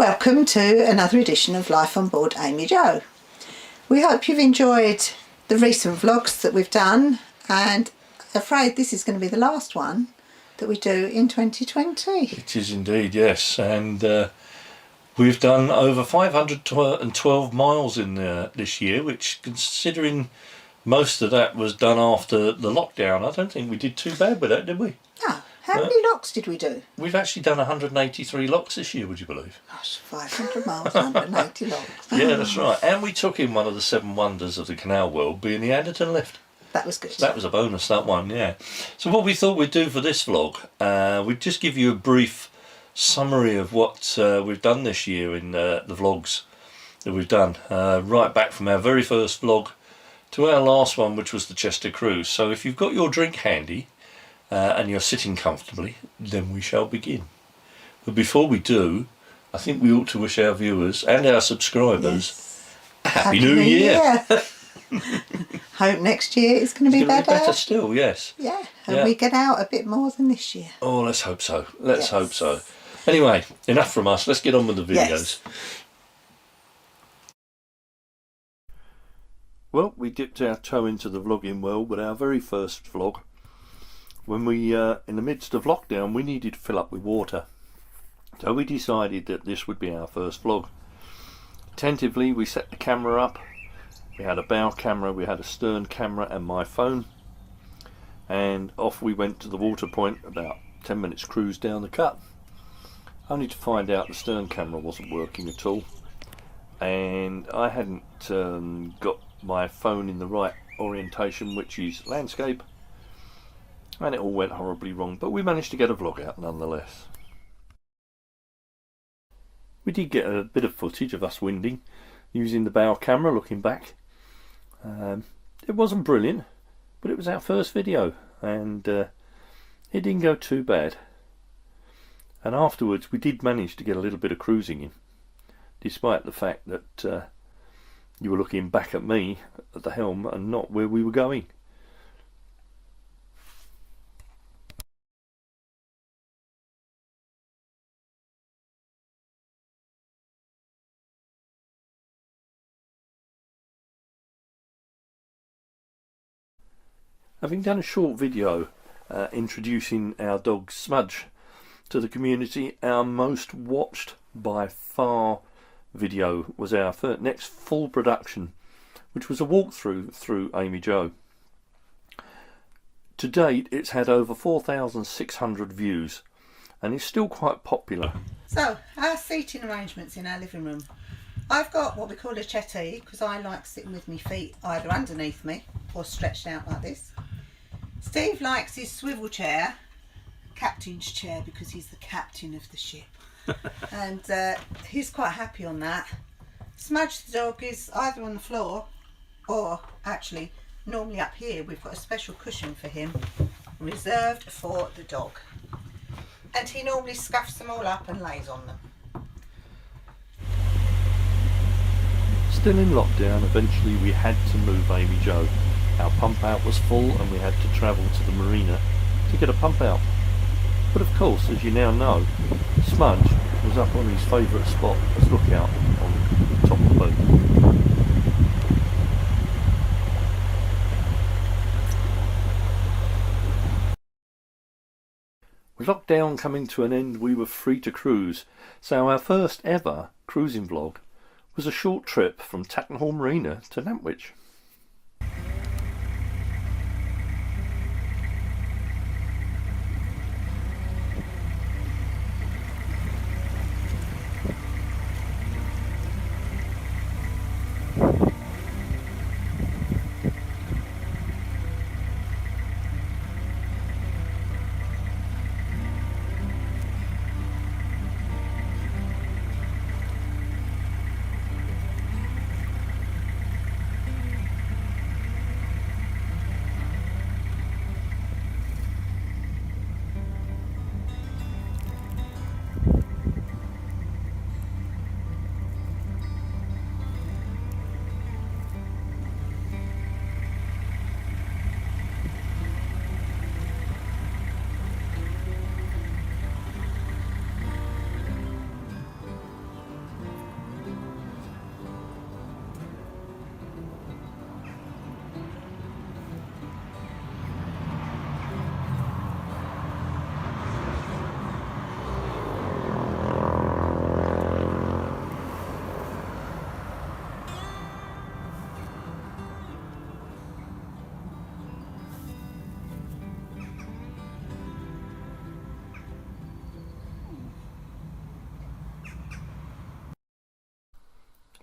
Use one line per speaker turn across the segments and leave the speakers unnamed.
Welcome to another edition of Life on Board Amy Jo. We hope you've enjoyed the recent vlogs that we've done, and afraid this is going to be the last one that we do in 2020.
It is indeed, yes, and we've done over 512 miles in this year, which, considering most of that was done after the lockdown, I don't think we did too bad with that, did we?
No. How many locks did we do?
We've actually done 183 locks this year, would you believe?
Gosh, 500 miles, 180 locks.
Yeah, that's right. And we took in one of the 7 wonders of the canal world, being the Anderton lift.
That was good.
That was a bonus, that one, yeah. So what we thought we'd do for this vlog, we'd just give you a brief summary of what we've done this year in the vlogs that we've done, right back from our very first vlog to our last one, which was the Chester cruise. So if you've got your drink handy and you're sitting comfortably, then we shall begin. But before we do, I think we ought to wish our viewers and our subscribers a Happy New Year.
Hope next year is going to be better.
Better still, yes.
Yeah, and we get out a bit more than this year.
Oh, let's hope so. Let's hope so. Anyway, enough from us. Let's get on with the videos.
Yes.
Well, we dipped our toe into the vlogging world with our very first vlog. When we, in the midst of lockdown, we needed to fill up with water. So we decided that this would be our first vlog. Tentatively, we set the camera up. We had a bow camera, we had a stern camera and my phone. And off we went to the water point, about 10 minutes cruise down the cut. Only to find out the stern camera wasn't working at all. And I hadn't got my phone in the right orientation, which is landscape. And it all went horribly wrong, but we managed to get a vlog out nonetheless. We did get a bit of footage of us winding using the bow camera looking back. It wasn't brilliant, but it was our first video, and it didn't go too bad. And afterwards we did manage to get a little bit of cruising in, despite the fact that you were looking back at me at the helm and not where we were going. Having done a short video introducing our dog Smudge to the community, our most watched by far video was our next full production, which was a walkthrough through Amy Jo. To date, it's had over 4,600 views and is still quite popular.
So, our seating arrangements in our living room. I've got what we call a settee, because I like sitting with my feet either underneath me or stretched out like this. Steve likes his swivel chair, captain's chair, because he's the captain of the ship. And he's quite happy on that. Smudge the dog is either on the floor or actually normally up here. We've got a special cushion for him reserved for the dog. And he normally scuffs them all up and lays on them.
Still in lockdown, eventually we had to move Amy Jo. Our pump out was full and we had to travel to the Marina to get a pump out. But of course, as you now know, Smudge was up on his favourite spot as lookout on the top of the boat. With lockdown coming to an end, we were free to cruise, so our first ever cruising vlog was a short trip from Marina to Nantwich.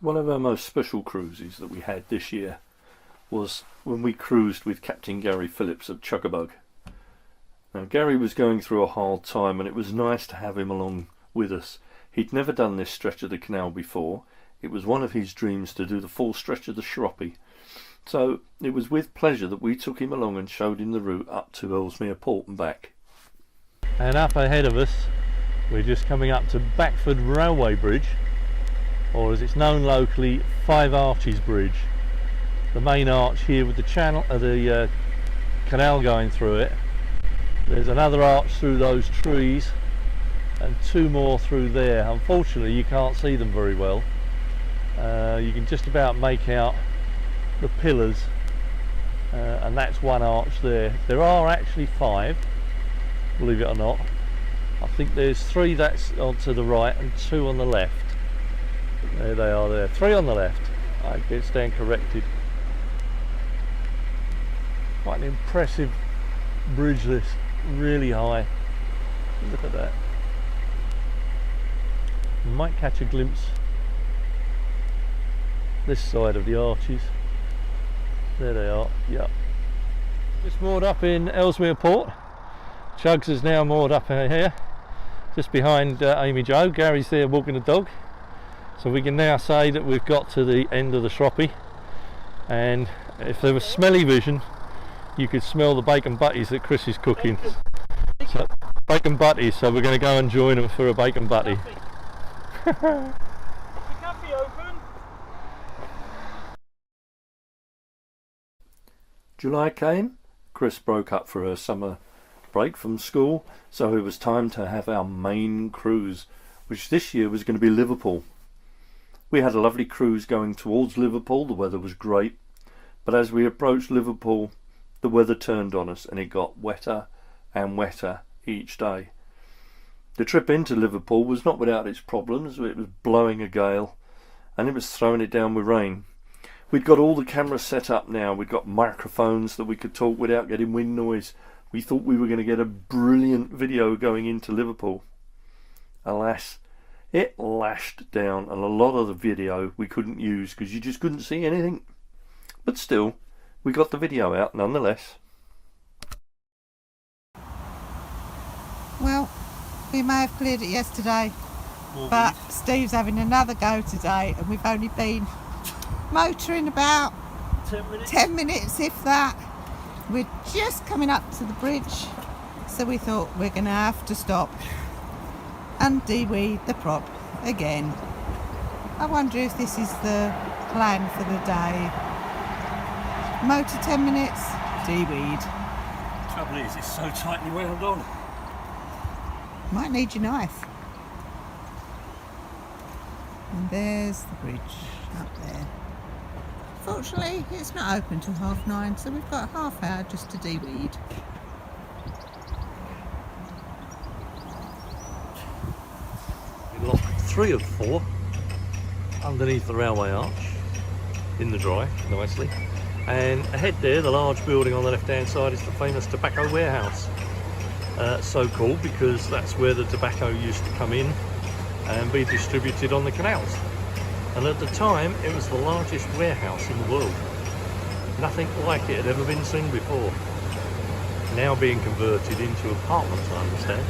One of our most special cruises that we had this year was when we cruised with Captain Gary Phillips of Chuckabug. Now Gary was going through a hard time and it was nice to have him along with us. He'd never done this stretch of the canal before. It was one of his dreams to do the full stretch of the Shroppie. So it was with pleasure that we took him along and showed him the route up to Ellesmere Port and back.
And up ahead of us we're just coming up to Backford Railway Bridge, or as it's known locally, Five Arches Bridge. The main arch here with the channel, the canal going through it. There's another arch through those trees and two more through there. Unfortunately you can't see them very well. You can just about make out the pillars, and that's one arch there. There are actually 5, believe it or not. I think there's 3 that's onto the right and 2 on the left. There they are there. 3 on the left. I get stand corrected. Quite an impressive bridge this. Really high. Look at that. You might catch a glimpse this side of the arches. There they are. Yep. Just moored up in Ellesmere Port. Chugs is now moored up here, just behind Amy Jo. Gary's there walking the dog. So we can now say that we've got to the end of the Shroppie, and if there was smelly vision you could smell the bacon butties that Chris is cooking. So, bacon butties, so we're going to go and join them for a bacon butty.
July came, Chris broke up for her summer break from school, so it was time to have our main cruise, which this year was going to be Liverpool. We had a lovely cruise going towards Liverpool. The weather was great, but as we approached Liverpool the weather turned on us and it got wetter and wetter each day. The trip into Liverpool was not without its problems. It was blowing a gale and it was throwing it down with rain. We'd got all the cameras set up now. We'd got microphones that we could talk without getting wind noise. We thought we were going to get a brilliant video going into Liverpool. Alas, it lashed down and a lot of the video we couldn't use because you just couldn't see anything. But still, we got the video out nonetheless.
Well, we may have cleared it yesterday, but Steve's having another go today, and we've only been motoring about 10 minutes if that. We're just coming up to the bridge, so we thought we're going to have to stop and de-weed the prop again. I wonder if this is the plan for the day. Motor 10 minutes, de-weed.
Trouble is, it's so tightly wound on.
Might need your knife. And there's the bridge up there. Fortunately, it's not open till 9:30, so we've got a half hour just to de-weed.
We lost 3 of 4 underneath the railway arch in the dry, nicely. And ahead there, the large building on the left hand side is the famous tobacco warehouse. So called because that's where the tobacco used to come in and be distributed on the canals. And at the time it was the largest warehouse in the world. Nothing like it had ever been seen before. Now being converted into apartments, I understand.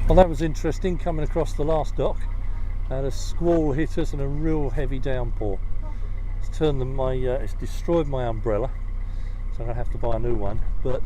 Well, that was interesting coming across the last dock. Had a squall hit us and a real heavy downpour. It's turned it's destroyed my umbrella, so I'm gonna have to buy a new one. But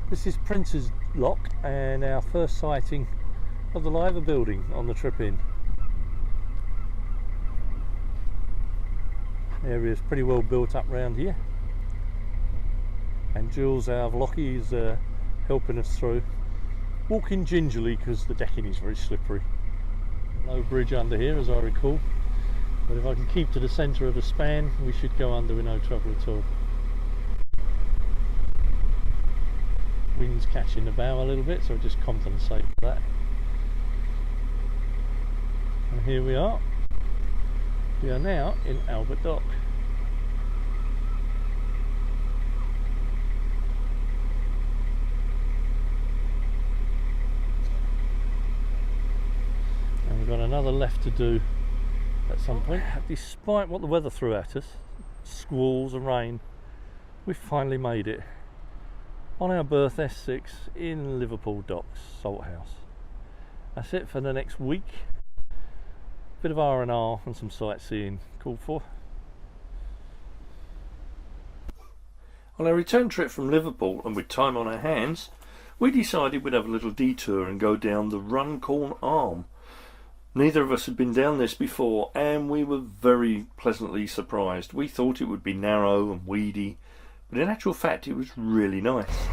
this is Prince's Lock and our first sighting of the Liver building on the trip in. The area is pretty well built up round here. and Jules, our vloggy, is helping us through. Walking gingerly because the decking is very slippery. No bridge under here as I recall, but if I can keep to the centre of the span we should go under with no trouble at all. Wind's catching the bow a little bit, so just compensate for that. And here we are. We are now in Albert Dock. And we've got another left to do at some point. Despite what the weather threw at us, squalls and rain, we finally made it on our berth S6 in Liverpool Docks, Salthouse. That's it for the next week. Bit of R&R and some sightseeing called for.
On our return trip from Liverpool, and with time on our hands, we decided we'd have a little detour and go down the Runcorn Arm. Neither of us had been down this before, and we were very pleasantly surprised. We thought it would be narrow and weedy, but in actual fact it was really nice.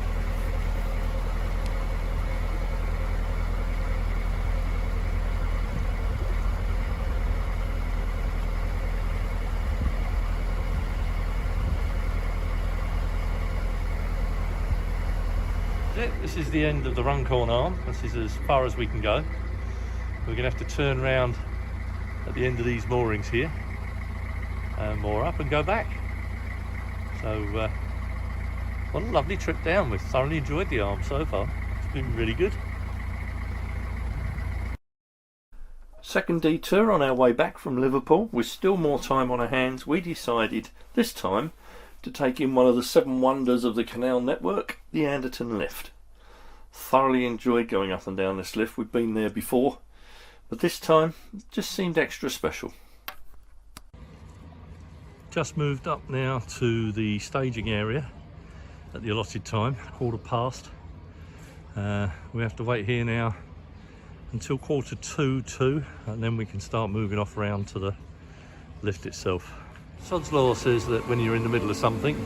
This is the end of the Runcorn Arm. This is as far as we can go. We're going to have to turn round at the end of these moorings here and moor up and go back. So what a lovely trip down. We've thoroughly enjoyed the Arm so far. It's been really good.
Second detour on our way back from Liverpool. With still more time on our hands, we decided this time to take in one of the 7 wonders of the canal network, the Anderton lift. Thoroughly enjoyed going up and down this lift. We've been there before, but this time it just seemed extra special.
Just moved up now to the staging area at the allotted time, 2:15. We have to wait here now until 2:45, and then we can start moving off around to the lift itself. Sod's Law says that when you're in the middle of something,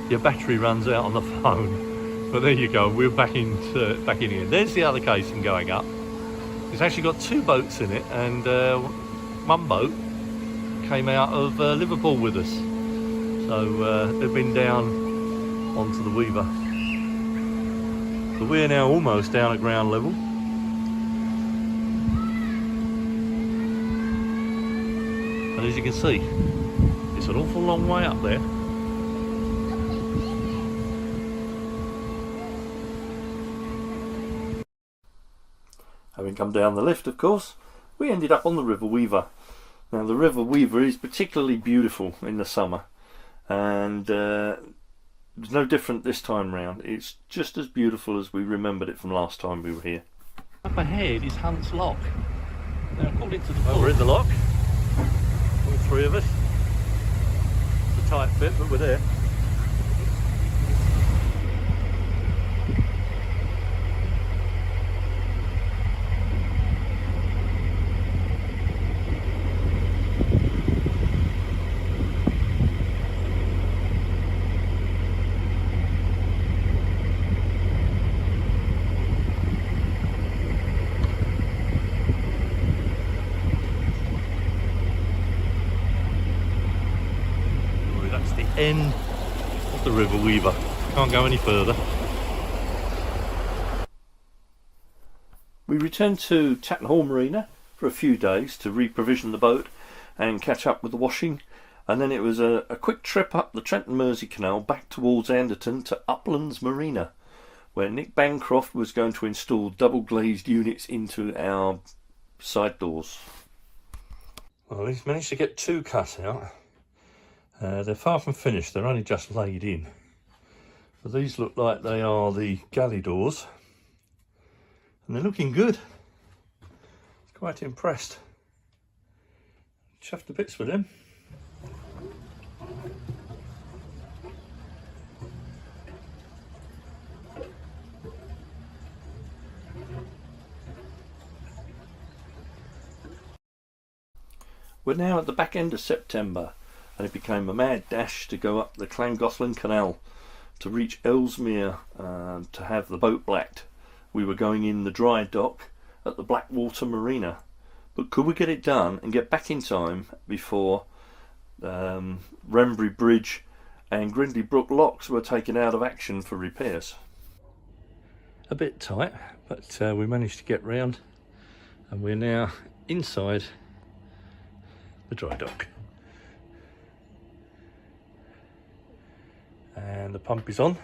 your battery runs out on the phone. But there you go, we're back in here. There's the other casing going up. It's actually got 2 boats in it, and one boat came out of Liverpool with us. So they've been down onto the Weaver. So we're now almost down at ground level. And as you can see, it's an awful long way up there.
Having come down the lift, of course, we ended up on the River Weaver. Now the River Weaver is particularly beautiful in the summer, and it's no different this time round. It's just as beautiful as we remembered it from last time we were here.
Up ahead is Hunt's Lock. Now according to the book, we're in the lock, all 3 of us. It's a tight fit, but we're there. End of the River Weaver. Can't go any further.
We returned to Tattenhall Marina for a few days to reprovision the boat and catch up with the washing, and then it was a quick trip up the Trent and Mersey Canal back towards Anderton to Uplands Marina, where Nick Bancroft was going to install double glazed units into our side doors.
Well, he's managed to get 2 cut out. They're far from finished, they're only just laid in. But these look like they are the galley doors, and they're looking good. Quite impressed. Chuffed to bits with them.
We're now at the back end of September, and it became a mad dash to go up the Llangollen Canal, to reach Ellesmere to have the boat blacked. We were going in the dry dock at the Blackwater Marina, but could we get it done and get back in time before Renbury Bridge and Grindley Brook locks were taken out of action for repairs?
A bit tight, but we managed to get round, and we're now inside the dry dock. And the pump is on.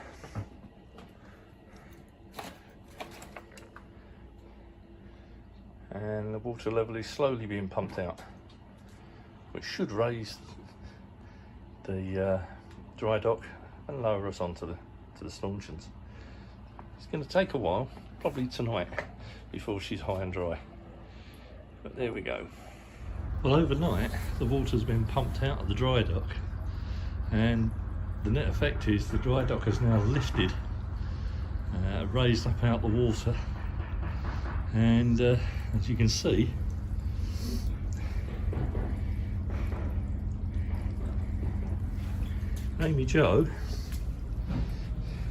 And the water level is slowly being pumped out, which should raise the dry dock and lower us onto the stanchions. It's going to take a while, probably tonight, before she's high and dry. But there we go. Well, overnight the water's been pumped out of the dry dock, and the net effect is the dry dock has now lifted, raised up out the water, and as you can see, Amy Jo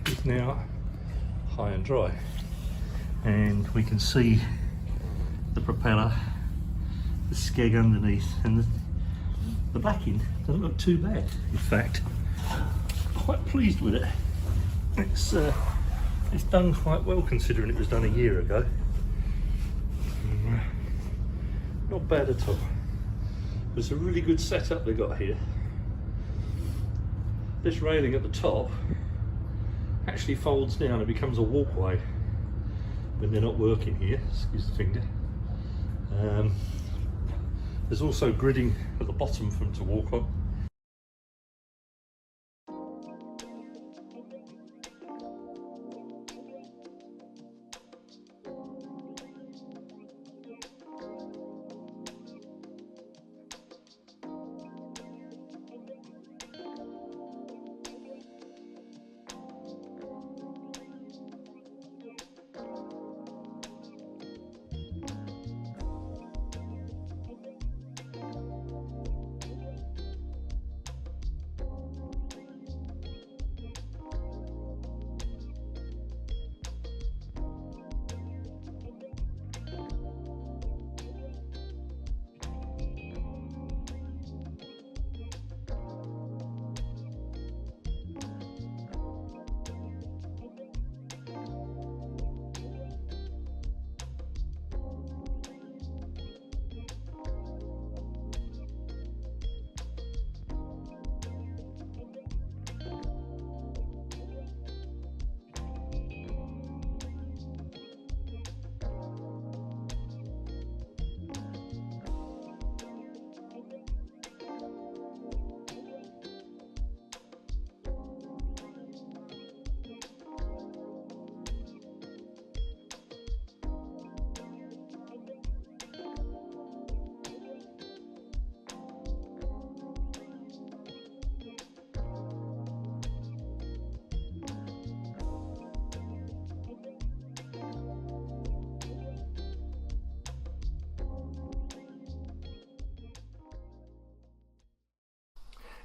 is now high and dry, and we can see the propeller, the skeg underneath, and the backing doesn't look too bad. In fact, quite pleased with it. It's done quite well considering it was done a year ago. Not bad at all. It's a really good setup they got here. This railing at the top actually folds down and becomes a walkway when they're not working here. Excuse the finger. There's also gridding at the bottom for them to walk on.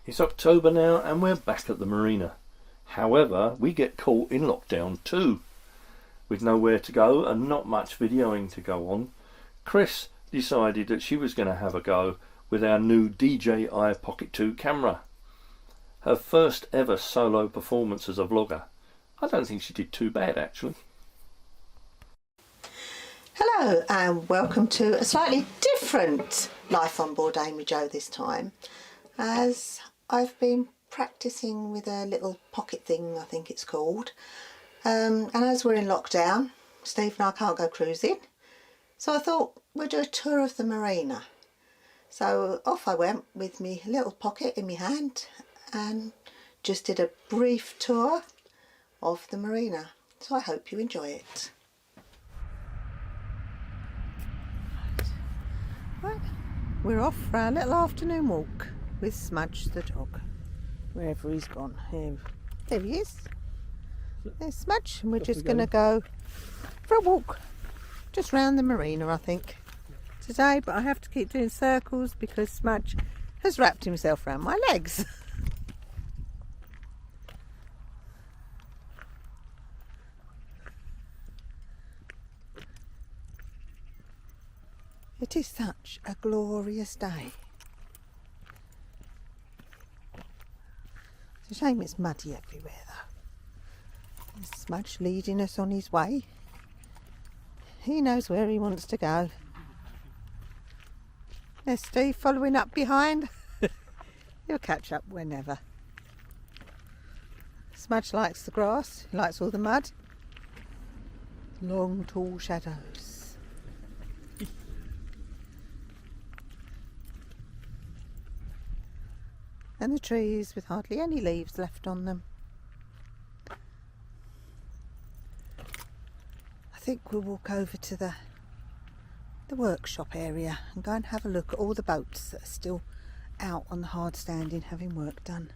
It's October now and we're back at the marina. However, we get caught in lockdown too. With nowhere to go and not much videoing to go on, Chris decided that she was going to have a go with our new DJI Pocket 2 camera. Her first ever solo performance as a vlogger. I don't think she did too bad actually.
Hello and welcome to a slightly different Life on Board Amy Jo this time, as I've been practicing with a little pocket thing, I think it's called, and as we're in lockdown, Steve and I can't go cruising, so I thought we'd do a tour of the marina. So off I went with my little pocket in my hand and just did a brief tour of the marina, so I hope you enjoy it. Right, we're off for our little afternoon walk with Smudge the dog, wherever he's gone. There he is. There's Smudge, and we're just going to go for a walk just round the marina, I think, today, but I have to keep doing circles because Smudge has wrapped himself around my legs. It is such a glorious day. It's a shame it's muddy everywhere though. There's Smudge leading us on his way. He knows where he wants to go. There's Steve following up behind. He'll catch up whenever. Smudge likes the grass, he likes all the mud. Long tall shadows. And the trees with hardly any leaves left on them. I think we'll walk over to the workshop area and go and have a look at all the boats that are still out on the hard standing having work done.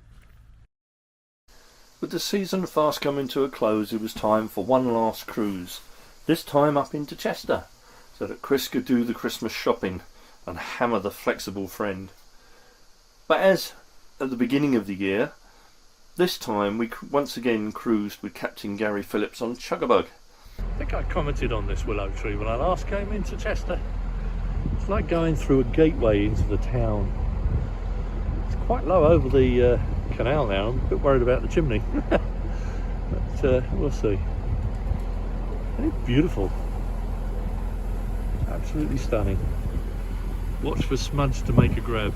With the season fast coming to a close, it was time for one last cruise, this time up into Chester, so that Chris could do the Christmas shopping and hammer the flexible friend. But as at the beginning of the year, this time we once again cruised with Captain Gary Phillips on Chuggabug.
I think I commented on this willow tree when I last came into Chester. It's like going through a gateway into the town. It's quite low over the canal now. I'm a bit worried about the chimney. But we'll see. And it's beautiful. Absolutely stunning. Watch for Smudge to make a grab.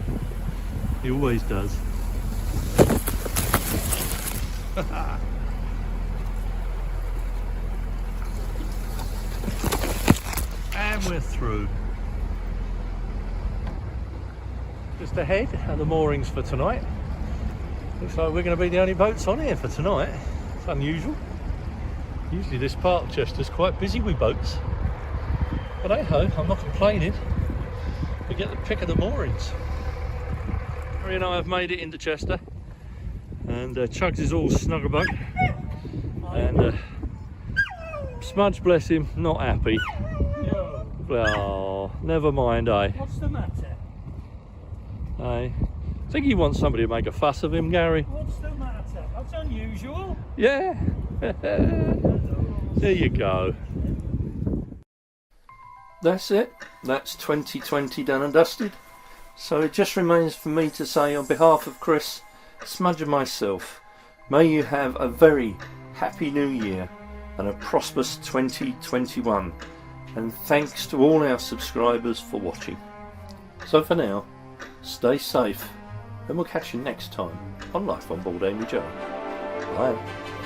He always does. And we're through. Just ahead are the moorings for tonight. Looks like we're going to be the only boats on here for tonight. It's unusual. Usually this part of Chester's quite busy with boats. But hey ho, I'm not complaining. We get the pick of the moorings. Marina and I have made it into Chester. And Chugs is all snugglebug. And Smudge, bless him, not happy. Oh, never mind, eh?
What's the matter?
I think he wants somebody to make a fuss of him, Gary.
What's the matter? That's unusual.
Yeah. There you go.
That's it. That's 2020 done and dusted. So it just remains for me to say on behalf of Chris, Smudge and myself, may you have a very happy new year and a prosperous 2021. And thanks to all our subscribers for watching. So for now, stay safe and we'll catch you next time on Life on Board Amy Joe. Bye.